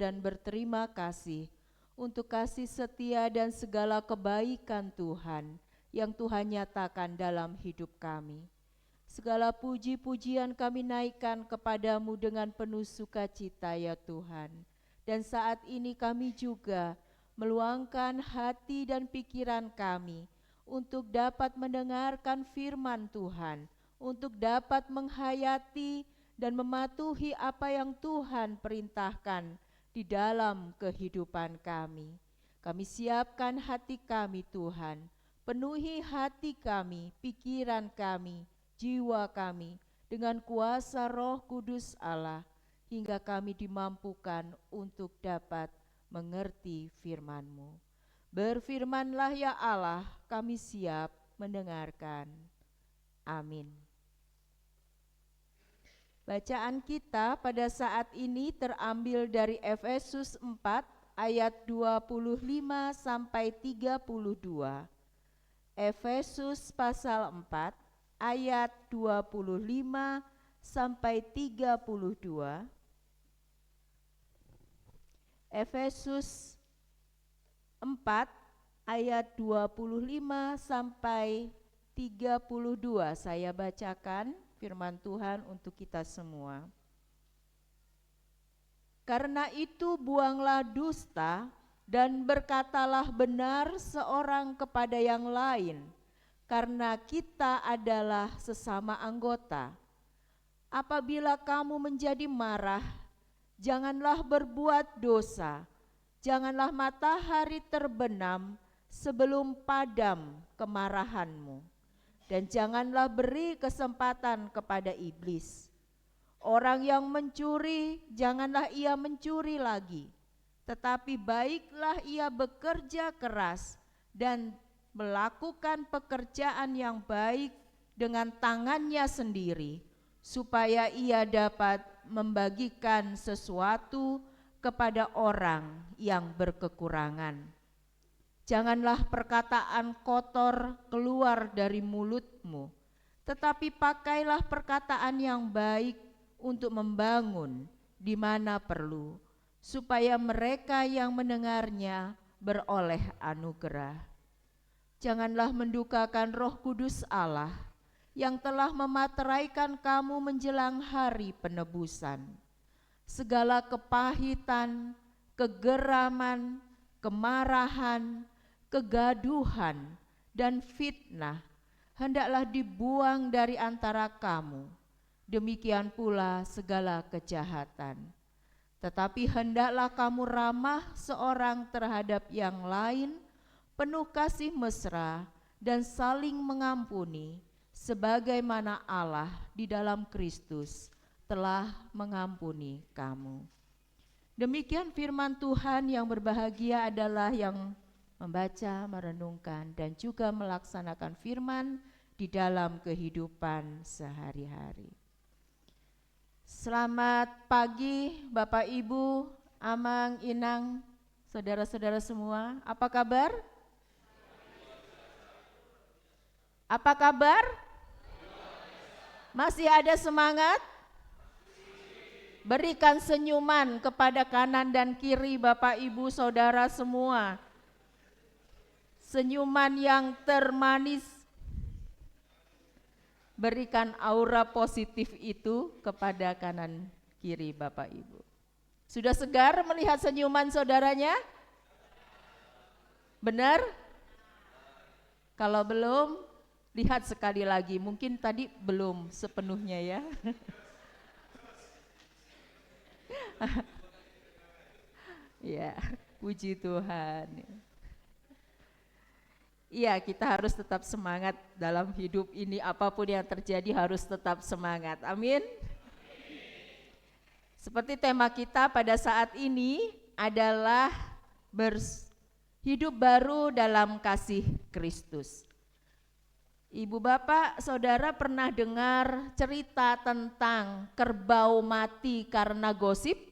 dan berterima kasih untuk kasih setia dan segala kebaikan Tuhan yang Tuhan nyatakan dalam hidup kami. Segala puji-pujian kami naikkan kepadamu dengan penuh sukacita ya Tuhan. Dan saat ini kami juga meluangkan hati dan pikiran kami untuk dapat mendengarkan firman Tuhan, untuk dapat menghayati dan mematuhi apa yang Tuhan perintahkan di dalam kehidupan kami. Kami siapkan hati kami Tuhan, penuhi hati kami, pikiran kami, jiwa kami dengan kuasa Roh Kudus Allah, hingga kami dimampukan untuk dapat mengerti firman-Mu. Berfirmanlah ya Allah, kami siap mendengarkan. Amin. Bacaan kita pada saat ini terambil dari Efesus 4 ayat 25 sampai 32. Efesus pasal 4 ayat 25 sampai 32. Efesus 4 ayat 25 sampai 32. Saya bacakan firman Tuhan untuk kita semua. Karena itu buanglah dusta dan berkatalah benar seorang kepada yang lain, karena kita adalah sesama anggota. Apabila kamu menjadi marah, janganlah berbuat dosa, janganlah matahari terbenam sebelum padam kemarahanmu. Dan janganlah beri kesempatan kepada iblis. Orang yang mencuri, janganlah ia mencuri lagi, tetapi baiklah ia bekerja keras dan melakukan pekerjaan yang baik dengan tangannya sendiri, supaya ia dapat membagikan sesuatu kepada orang yang berkekurangan. Janganlah perkataan kotor keluar dari mulutmu, tetapi pakailah perkataan yang baik untuk membangun di mana perlu, supaya mereka yang mendengarnya beroleh anugerah. Janganlah mendukakan Roh Kudus Allah yang telah memateraikan kamu menjelang hari penebusan. Segala kepahitan, kegeraman, kemarahan, kegaduhan, dan fitnah hendaklah dibuang dari antara kamu. Demikian pula segala kejahatan. Tetapi hendaklah kamu ramah seorang terhadap yang lain, penuh kasih mesra dan saling mengampuni, sebagaimana Allah di dalam Kristus telah mengampuni kamu. Demikian firman Tuhan. Yang berbahagia adalah yang membaca, merenungkan, dan juga melaksanakan firman di dalam kehidupan sehari-hari. Selamat pagi Bapak Ibu, Amang, Inang, saudara-saudara semua. Apa kabar? Apa kabar? Masih ada semangat? Berikan senyuman kepada kanan dan kiri Bapak Ibu Saudara semua. Senyuman yang termanis. Berikan aura positif itu kepada kanan kiri Bapak Ibu. Sudah segar melihat senyuman saudaranya? Benar? Kalau belum, lihat sekali lagi. Mungkin tadi belum sepenuhnya ya. Ya, puji Tuhan. Iya, kita harus tetap semangat dalam hidup ini. Apapun yang terjadi harus tetap semangat. Amin. Seperti tema kita pada saat ini adalah hidup baru dalam kasih Kristus. Ibu bapak saudara pernah dengar cerita tentang kerbau mati karena gosip?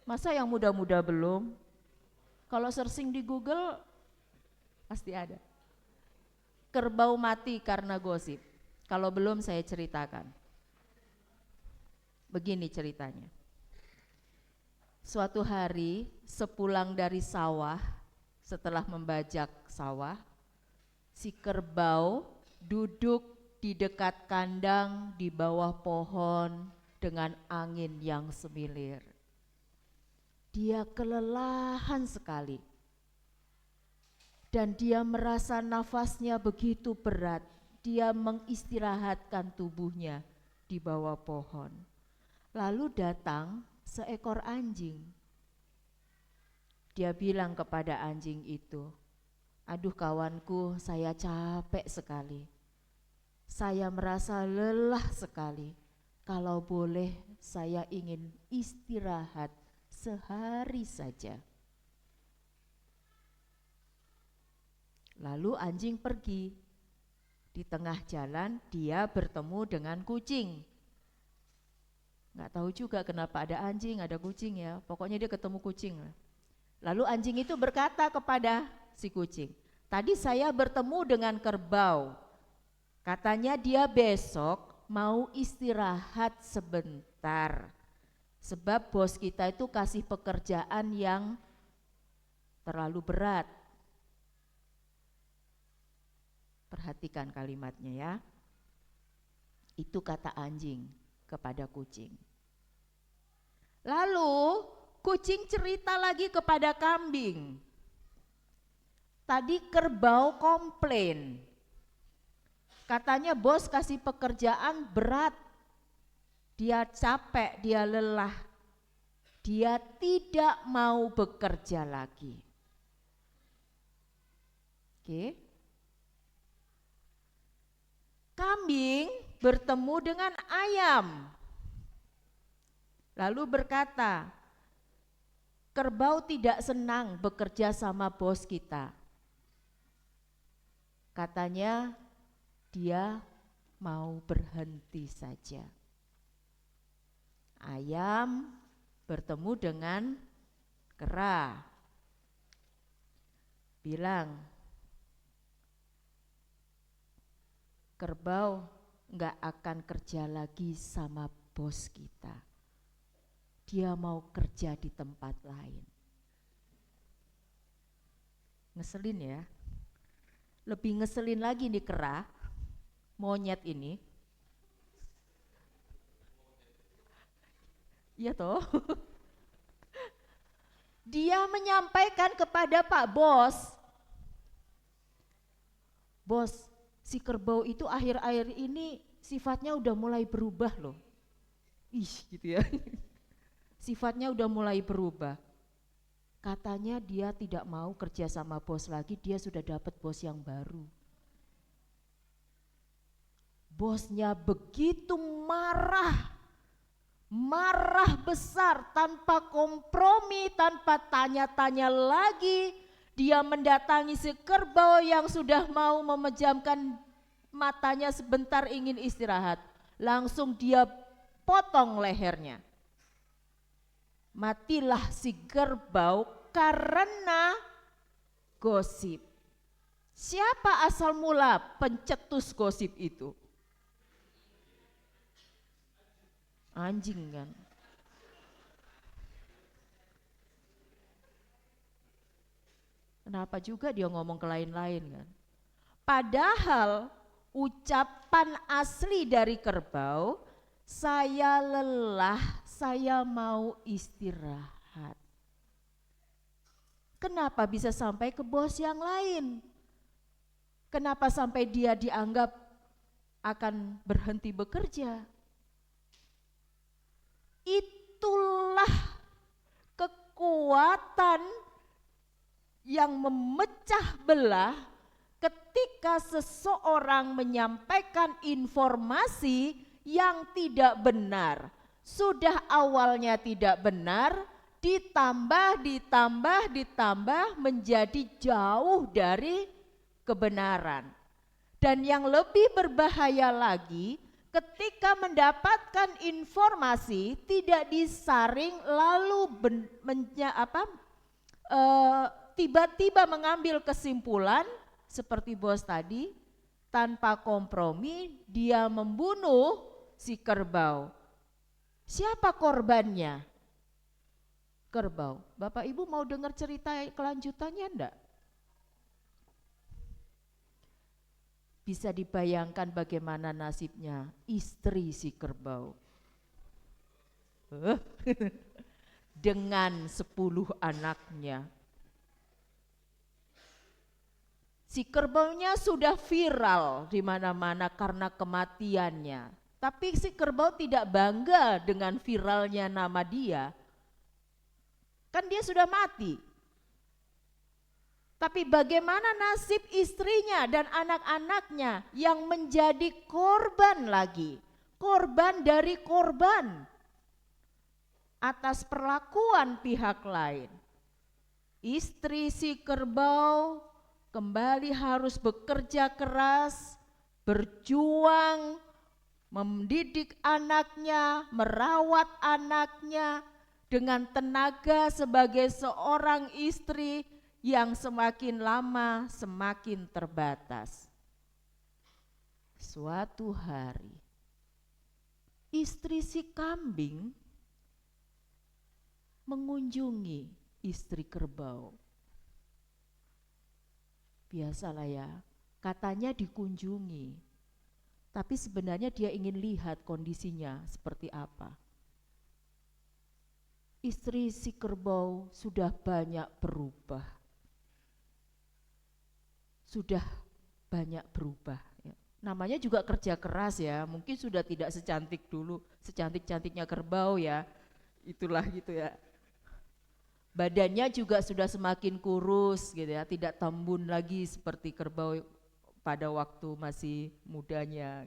Masa yang muda-muda belum? Kalau searching di Google pasti ada. Kerbau mati karena gosip. Kalau belum saya ceritakan. Begini ceritanya. Suatu hari sepulang dari sawah, setelah membajak sawah, si kerbau duduk di dekat kandang di bawah pohon dengan angin yang semilir. Dia kelelahan sekali dan dia merasa nafasnya begitu berat. Dia mengistirahatkan tubuhnya di bawah pohon. Lalu datang seekor anjing. Dia bilang kepada anjing itu, "Aduh kawanku, saya capek sekali. Saya merasa lelah sekali. Kalau boleh saya ingin istirahat sehari saja." Lalu anjing pergi. Di tengah jalan dia bertemu dengan kucing. Nggak tahu juga kenapa ada anjing, ada kucing ya. Pokoknya dia ketemu kucing. Lalu anjing itu berkata kepada si kucing, "Tadi saya bertemu dengan kerbau. Katanya dia besok mau istirahat sebentar. Sebab bos kita itu kasih pekerjaan yang terlalu berat." Perhatikan kalimatnya ya. Itu kata anjing kepada kucing. Lalu kucing cerita lagi kepada kambing. Tadi kerbau komplain. Katanya bos kasih pekerjaan berat. Dia capek, dia lelah. Dia tidak mau bekerja lagi. Oke. Kambing bertemu dengan ayam. Lalu berkata, kerbau tidak senang bekerja sama bos kita. Katanya dia mau berhenti saja. Ayam bertemu dengan kera. Bilang, kerbau nggak akan kerja lagi sama bos kita. Dia mau kerja di tempat lain. Ngeselin ya. Lebih ngeselin lagi nih kera, monyet ini. Iya toh. Dia menyampaikan kepada Pak Bos, "Bos, si kerbau itu akhir-akhir ini sifatnya udah mulai berubah loh." Ih gitu ya. Sifatnya udah mulai berubah. Katanya dia tidak mau kerja sama bos lagi, dia sudah dapat bos yang baru. Bosnya begitu marah, marah besar tanpa kompromi, tanpa tanya-tanya lagi. Dia mendatangi si kerbau yang sudah mau memejamkan matanya sebentar ingin istirahat. Langsung dia potong lehernya. Matilah si kerbau karena gosip. Siapa asal mula pencetus gosip itu? Anjing kan. Kenapa juga dia ngomong ke lain-lain kan? Padahal ucapan asli dari kerbau, "Saya lelah, saya mau istirahat." Kenapa bisa sampai ke bos yang lain? Kenapa sampai dia dianggap akan berhenti bekerja? Itulah kekuatan yang memecah belah ketika seseorang menyampaikan informasi yang tidak benar. Sudah awalnya tidak benar, ditambah menjadi jauh dari kebenaran. Dan yang lebih berbahaya lagi, ketika mendapatkan informasi tidak disaring lalu tiba-tiba mengambil kesimpulan seperti bos tadi, tanpa kompromi dia membunuh si kerbau. Siapa korbannya? Kerbau. Bapak Ibu mau dengar cerita kelanjutannya enggak? Bisa dibayangkan bagaimana nasibnya istri si kerbau. Dengan 10 anaknya. Si kerbaunya sudah viral di mana-mana karena kematiannya. Tapi si kerbau tidak bangga dengan viralnya nama dia. Kan dia sudah mati. Tapi bagaimana nasib istrinya dan anak-anaknya yang menjadi korban lagi. Korban dari korban atas perlakuan pihak lain. Istri si kerbau kembali harus bekerja keras, berjuang, mendidik anaknya, merawat anaknya dengan tenaga sebagai seorang istri yang semakin lama semakin terbatas. Suatu hari, istri si kambing mengunjungi istri kerbau. Biasalah ya, katanya dikunjungi, tapi sebenarnya dia ingin lihat kondisinya seperti apa. Istri si kerbau sudah banyak berubah. Sudah banyak berubah. Ya. Namanya juga kerja keras ya, mungkin sudah tidak secantik dulu, secantik-cantiknya kerbau ya, itulah gitu ya. Badannya juga sudah semakin kurus gitu ya, tidak tambun lagi seperti kerbau pada waktu masih mudanya.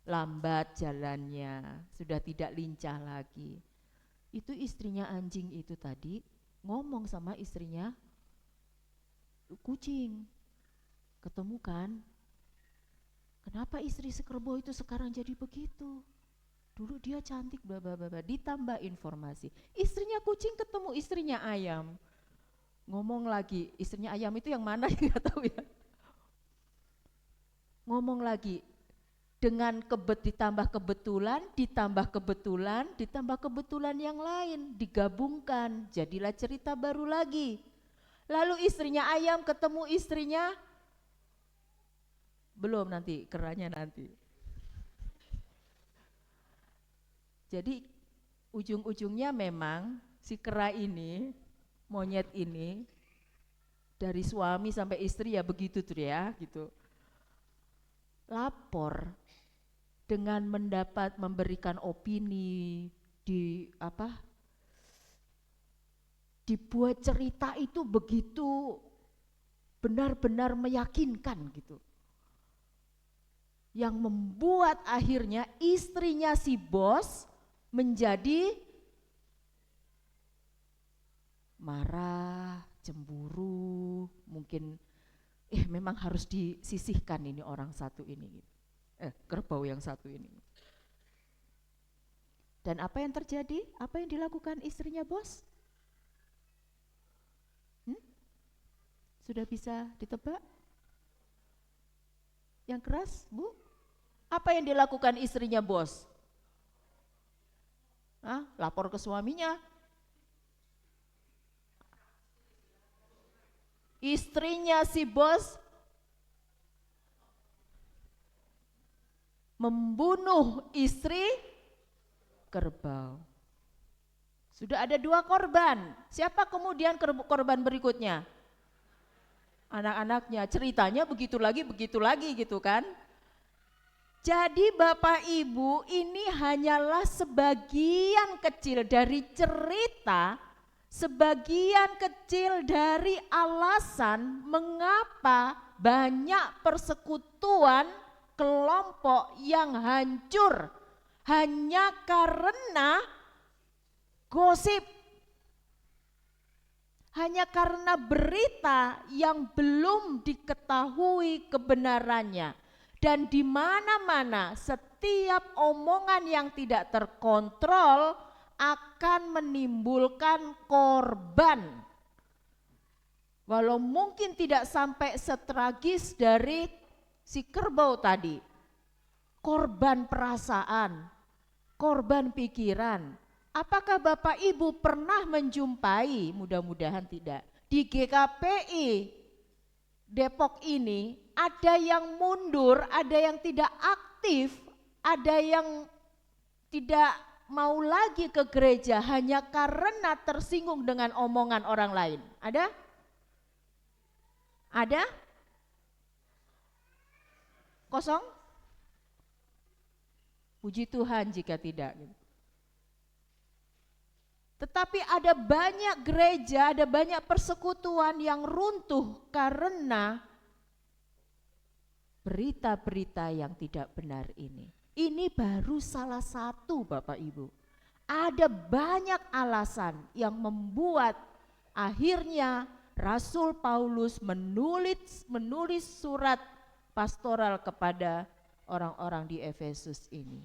Lambat jalannya, sudah tidak lincah lagi. Itu istrinya anjing itu tadi ngomong sama istrinya kucing. Ketemu kan? Kenapa istri si kerbau itu sekarang jadi begitu? Dulu dia cantik, ditambah informasi. Istrinya kucing ketemu istrinya ayam. Ngomong lagi, istrinya ayam itu yang mana ya nggak tahu ya. Ngomong lagi, dengan ditambah kebetulan yang lain, digabungkan, jadilah cerita baru lagi. Lalu istrinya ayam ketemu istrinya, belum nanti, keranya nanti. Jadi ujung-ujungnya memang si kera ini, monyet ini, dari suami sampai istri ya begitu tuh ya gitu. Lapor dengan memberikan opini dibuat cerita itu begitu benar-benar meyakinkan gitu. Yang membuat akhirnya istrinya si bos menjadi marah, cemburu, mungkin memang harus disisihkan ini orang satu ini, kerbau yang satu ini. Dan apa yang terjadi? Apa yang dilakukan istrinya bos? Sudah bisa ditebak? Yang keras, Bu? Apa yang dilakukan istrinya bos? Lapor ke suaminya. Istrinya si bos membunuh istri kerbau. Sudah ada 2 korban. Siapa kemudian korban berikutnya? Anak-anaknya. Ceritanya begitu lagi gitu kan. Jadi Bapak Ibu, ini hanyalah sebagian kecil dari cerita, sebagian kecil dari alasan mengapa banyak persekutuan kelompok yang hancur hanya karena gosip, hanya karena berita yang belum diketahui kebenarannya. Dan di mana-mana setiap omongan yang tidak terkontrol akan menimbulkan korban. Walau mungkin tidak sampai setragis dari si kerbau tadi. Korban perasaan, korban pikiran. Apakah Bapak Ibu pernah menjumpai, mudah-mudahan tidak, di GKPI Depok ini ada yang mundur, ada yang tidak aktif, ada yang tidak mau lagi ke gereja hanya karena tersinggung dengan omongan orang lain. Ada? Ada? Kosong? Puji Tuhan jika tidak. Tetapi ada banyak gereja, ada banyak persekutuan yang runtuh karena berita-berita yang tidak benar ini. Ini baru salah satu, Bapak Ibu. Ada banyak alasan yang membuat akhirnya Rasul Paulus menulis surat pastoral kepada orang-orang di Efesus ini.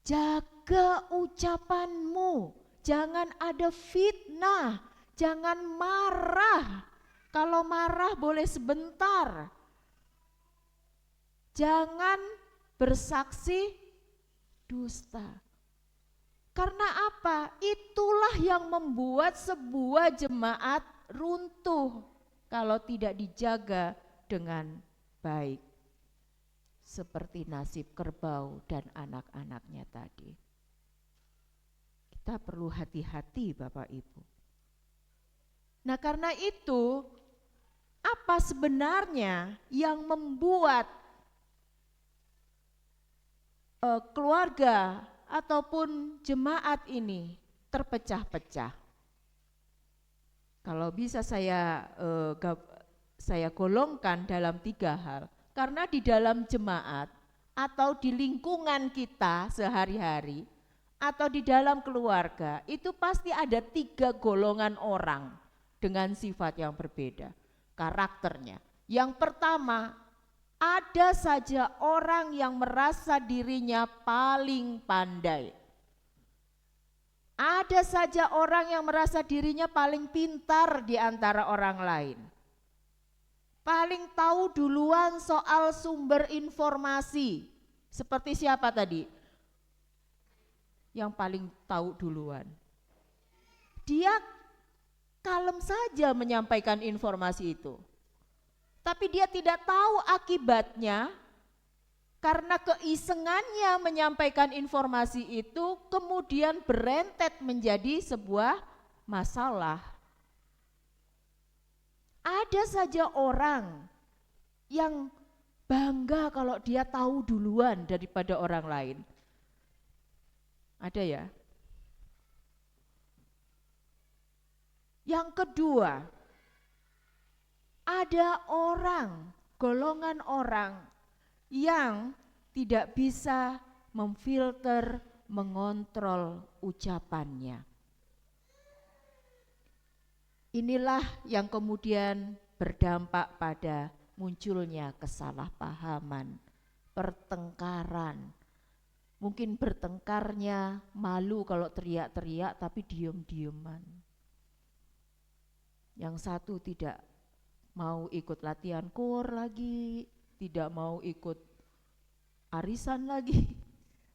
Jaga ucapanmu, jangan ada fitnah, jangan marah. Kalau marah boleh sebentar. Jangan bersaksi dusta. Karena apa? Itulah yang membuat sebuah jemaat runtuh kalau tidak dijaga dengan baik. Seperti nasib kerbau dan anak-anaknya tadi. Kita perlu hati-hati Bapak Ibu. Nah karena itu, apa sebenarnya yang membuat keluarga ataupun jemaat ini terpecah-pecah? Kalau bisa saya golongkan dalam 3 hal. Karena di dalam jemaat atau di lingkungan kita sehari-hari atau di dalam keluarga itu pasti ada 3 golongan orang dengan sifat yang berbeda karakternya. Yang pertama, ada saja orang yang merasa dirinya paling pandai. Ada saja orang yang merasa dirinya paling pintar di antara orang lain. Paling tahu duluan soal sumber informasi. Seperti siapa tadi? Yang paling tahu duluan. Dia kalem saja menyampaikan informasi itu. Tapi dia tidak tahu akibatnya karena keisengannya menyampaikan informasi itu kemudian berentet menjadi sebuah masalah. Ada saja orang yang bangga kalau dia tahu duluan daripada orang lain. Ada ya? Yang kedua, ada orang, golongan orang yang tidak bisa memfilter, mengontrol ucapannya. Inilah yang kemudian berdampak pada munculnya kesalahpahaman, pertengkaran. Mungkin bertengkarnya malu kalau teriak-teriak tapi diam-diaman. Yang satu tidak mau ikut latihan kor lagi, tidak mau ikut arisan lagi,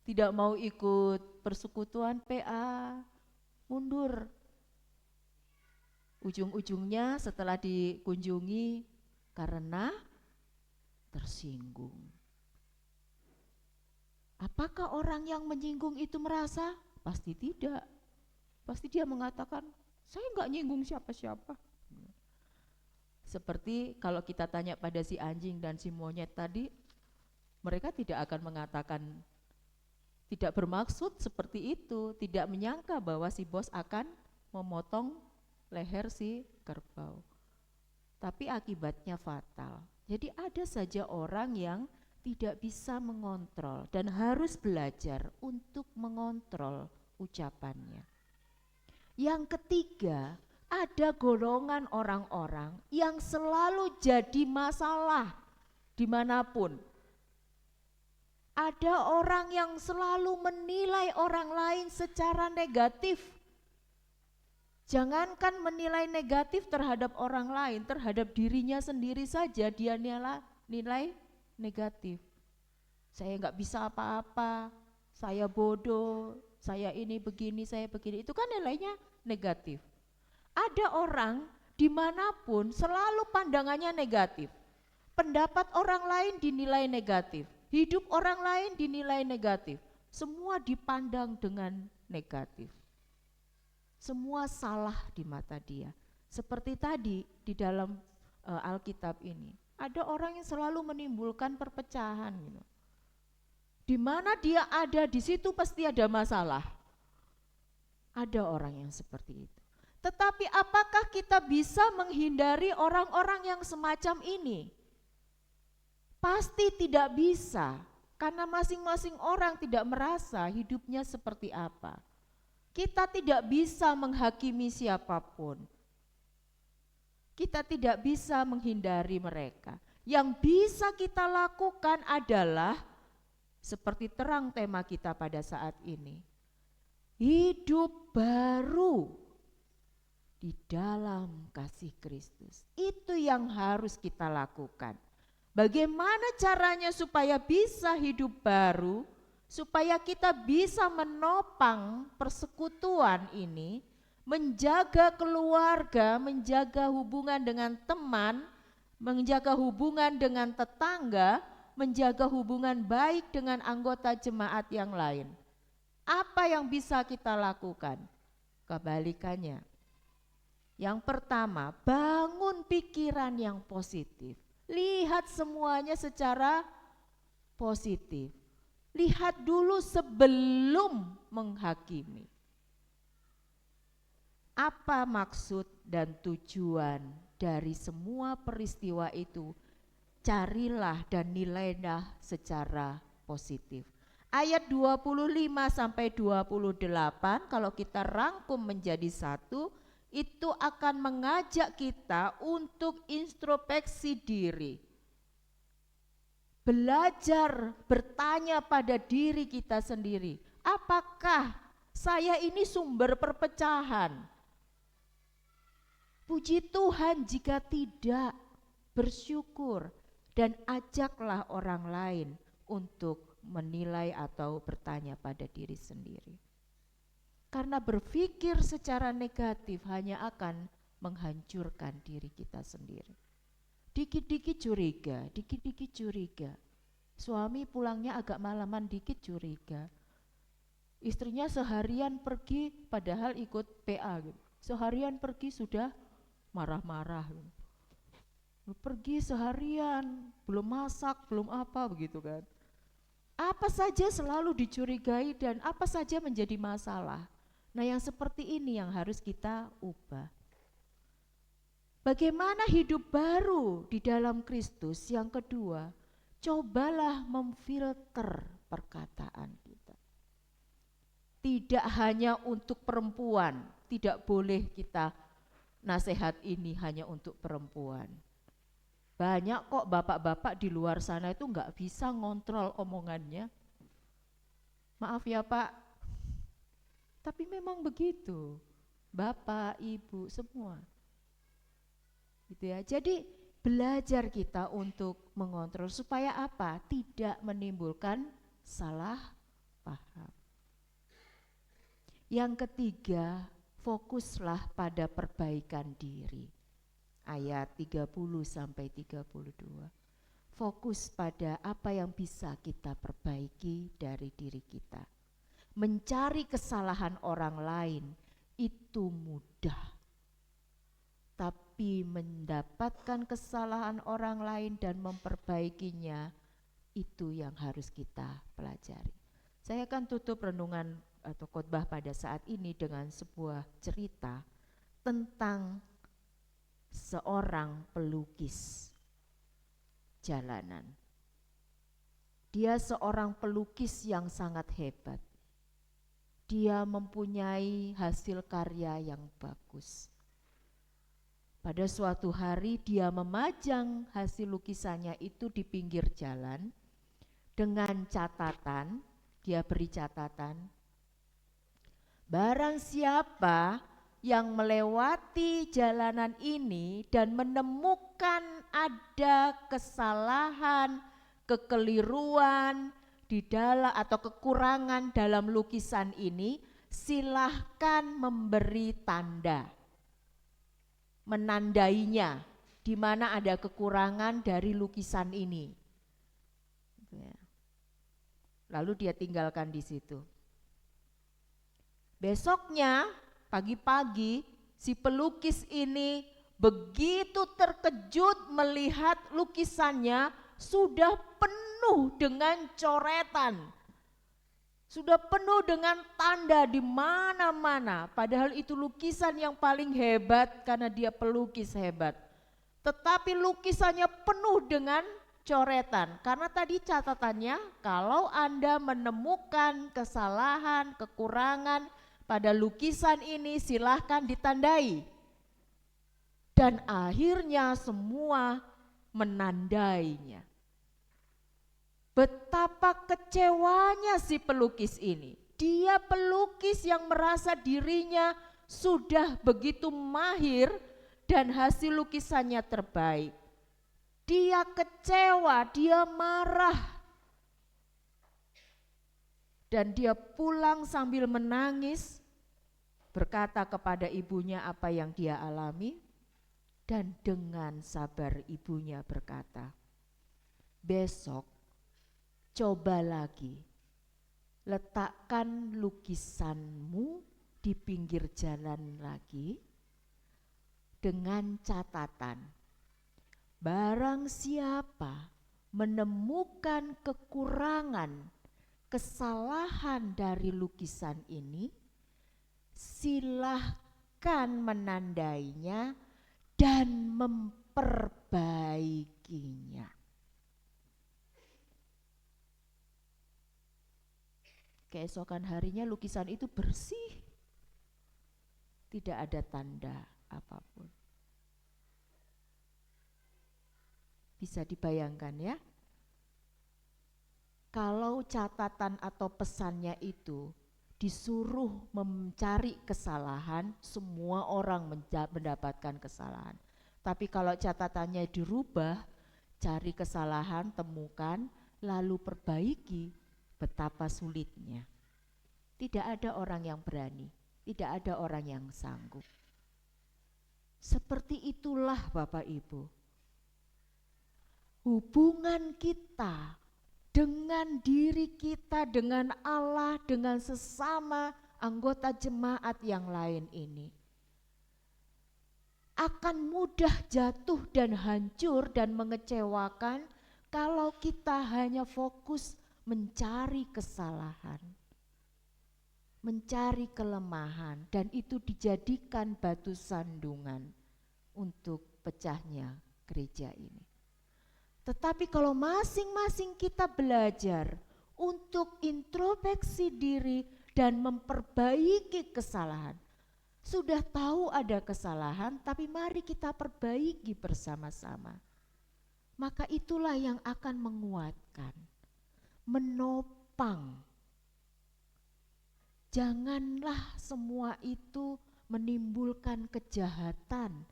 tidak mau ikut persekutuan PA, mundur. Ujung-ujungnya setelah dikunjungi karena tersinggung. Apakah orang yang menyinggung itu merasa? Pasti tidak. Pasti dia mengatakan, saya enggak nyinggung siapa-siapa. Seperti kalau kita tanya pada si anjing dan si monyet tadi, mereka tidak akan mengatakan, tidak bermaksud seperti itu, tidak menyangka bahwa si bos akan memotong leher si kerbau. Tapi akibatnya fatal. Jadi ada saja orang yang tidak bisa mengontrol dan harus belajar untuk mengontrol ucapannya. Yang ketiga, ada golongan orang-orang yang selalu jadi masalah dimanapun. Ada orang yang selalu menilai orang lain secara negatif. Jangankan menilai negatif terhadap orang lain, terhadap dirinya sendiri saja dia nilai negatif. saya nggak bisa apa-apa, saya bodoh, saya ini begini, saya begini. Itu kan nilainya negatif. Ada orang dimanapun selalu pandangannya negatif. Pendapat orang lain dinilai negatif, hidup orang lain dinilai negatif. Semua dipandang dengan negatif. Semua salah di mata dia. Seperti tadi di dalam Alkitab ini, ada orang yang selalu menimbulkan perpecahan gitu. Di mana dia ada, di situ pasti ada masalah. Ada orang yang seperti itu. Tetapi apakah kita bisa menghindari orang-orang yang semacam ini? Pasti tidak bisa, karena masing-masing orang tidak merasa hidupnya seperti apa. Kita tidak bisa menghakimi siapapun. Kita tidak bisa menghindari mereka. Yang bisa kita lakukan adalah seperti terang tema kita pada saat ini. Hidup baru di dalam kasih Kristus. Itu yang harus kita lakukan. Bagaimana caranya supaya bisa hidup baru? Supaya kita bisa menopang persekutuan ini, menjaga keluarga, menjaga hubungan dengan teman, menjaga hubungan dengan tetangga, menjaga hubungan baik dengan anggota jemaat yang lain. Apa yang bisa kita lakukan? Kebalikannya. Yang pertama, bangun pikiran yang positif. Lihat semuanya secara positif. Lihat dulu sebelum menghakimi. Apa maksud dan tujuan dari semua peristiwa itu? Carilah dan nilailah secara positif. Ayat 25 sampai 28 kalau kita rangkum menjadi satu, itu akan mengajak kita untuk introspeksi diri. Belajar bertanya pada diri kita sendiri, apakah saya ini sumber perpecahan? Puji Tuhan jika tidak, bersyukur dan ajaklah orang lain untuk menilai atau bertanya pada diri sendiri. Karena berpikir secara negatif hanya akan menghancurkan diri kita sendiri. Dikit-dikit curiga. Suami pulangnya agak malaman dikit curiga. Istrinya seharian pergi padahal ikut PA gitu. Seharian pergi sudah marah-marah. Pergi seharian, belum masak, belum apa begitu kan. Apa saja selalu dicurigai dan apa saja menjadi masalah. Nah, yang seperti ini yang harus kita ubah. Bagaimana hidup baru di dalam Kristus? Yang kedua, cobalah memfilter perkataan kita. Tidak hanya untuk perempuan, tidak boleh kita nasihat ini hanya untuk perempuan. Banyak kok bapak-bapak di luar sana itu enggak bisa ngontrol omongannya. Maaf ya Pak, tapi memang begitu. Bapak, ibu, semua. Gitu ya. Jadi belajar kita untuk mengontrol supaya apa? Tidak menimbulkan salah paham. Yang ketiga, fokuslah pada perbaikan diri. Ayat 30 sampai 32. Fokus pada apa yang bisa kita perbaiki dari diri kita. Mencari kesalahan orang lain itu mudah. Tapi mendapatkan kesalahan orang lain dan memperbaikinya itu yang harus kita pelajari. Saya akan tutup renungan atau khotbah pada saat ini dengan sebuah cerita tentang seorang pelukis jalanan. Dia seorang pelukis yang sangat hebat. Dia mempunyai hasil karya yang bagus. Pada suatu hari dia memajang hasil lukisannya itu di pinggir jalan dengan catatan, dia beri catatan, barang siapa yang melewati jalanan ini dan menemukan ada kesalahan, kekeliruan, di dalam atau kekurangan dalam lukisan ini, silahkan memberi tanda, menandainya di mana ada kekurangan dari lukisan ini. Lalu dia tinggalkan di situ. Besoknya pagi-pagi si pelukis ini begitu terkejut melihat lukisannya sudah penuh dengan coretan. Sudah penuh dengan tanda di mana-mana. Padahal itu lukisan yang paling hebat karena dia pelukis hebat. Tetapi lukisannya penuh dengan coretan. Karena tadi catatannya kalau Anda menemukan kesalahan, kekurangan pada lukisan ini silahkan ditandai. Dan akhirnya semua menandainya. Betapa kecewanya si pelukis ini. Dia pelukis yang merasa dirinya sudah begitu mahir dan hasil lukisannya terbaik. Dia kecewa, dia marah. Dan dia pulang sambil menangis, berkata kepada ibunya apa yang dia alami. Dan dengan sabar ibunya berkata, besok coba lagi, letakkan lukisanmu di pinggir jalan lagi dengan catatan, barang siapa menemukan kekurangan, kesalahan dari lukisan ini, silahkan menandainya dan memperbaikinya. Keesokan harinya lukisan itu bersih, tidak ada tanda apapun. Bisa dibayangkan ya, kalau catatan atau pesannya itu disuruh mencari kesalahan, semua orang mendapatkan kesalahan. Tapi kalau catatannya dirubah, cari kesalahan, temukan, lalu perbaiki, betapa sulitnya. Tidak ada orang yang berani, tidak ada orang yang sanggup. Seperti itulah Bapak Ibu, hubungan kita dengan diri kita, dengan Allah, dengan sesama anggota jemaat yang lain ini akan mudah jatuh dan hancur dan mengecewakan kalau kita hanya fokus mencari kesalahan, mencari kelemahan, dan itu dijadikan batu sandungan untuk pecahnya gereja ini. Tetapi kalau masing-masing kita belajar untuk introspeksi diri dan memperbaiki kesalahan. Sudah tahu ada kesalahan, tapi mari kita perbaiki bersama-sama. Maka itulah yang akan menguatkan, menopang. Janganlah semua itu menimbulkan kejahatan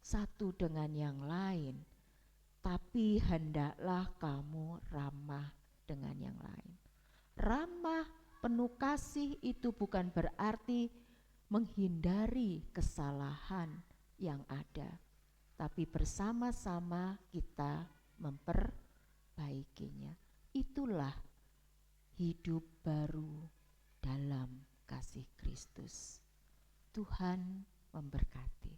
satu dengan yang lain. Tapi hendaklah kamu ramah dengan yang lain. Ramah, penuh kasih itu bukan berarti menghindari kesalahan yang ada, tapi bersama-sama kita memperbaikinya. Itulah hidup baru dalam kasih Kristus. Tuhan memberkati.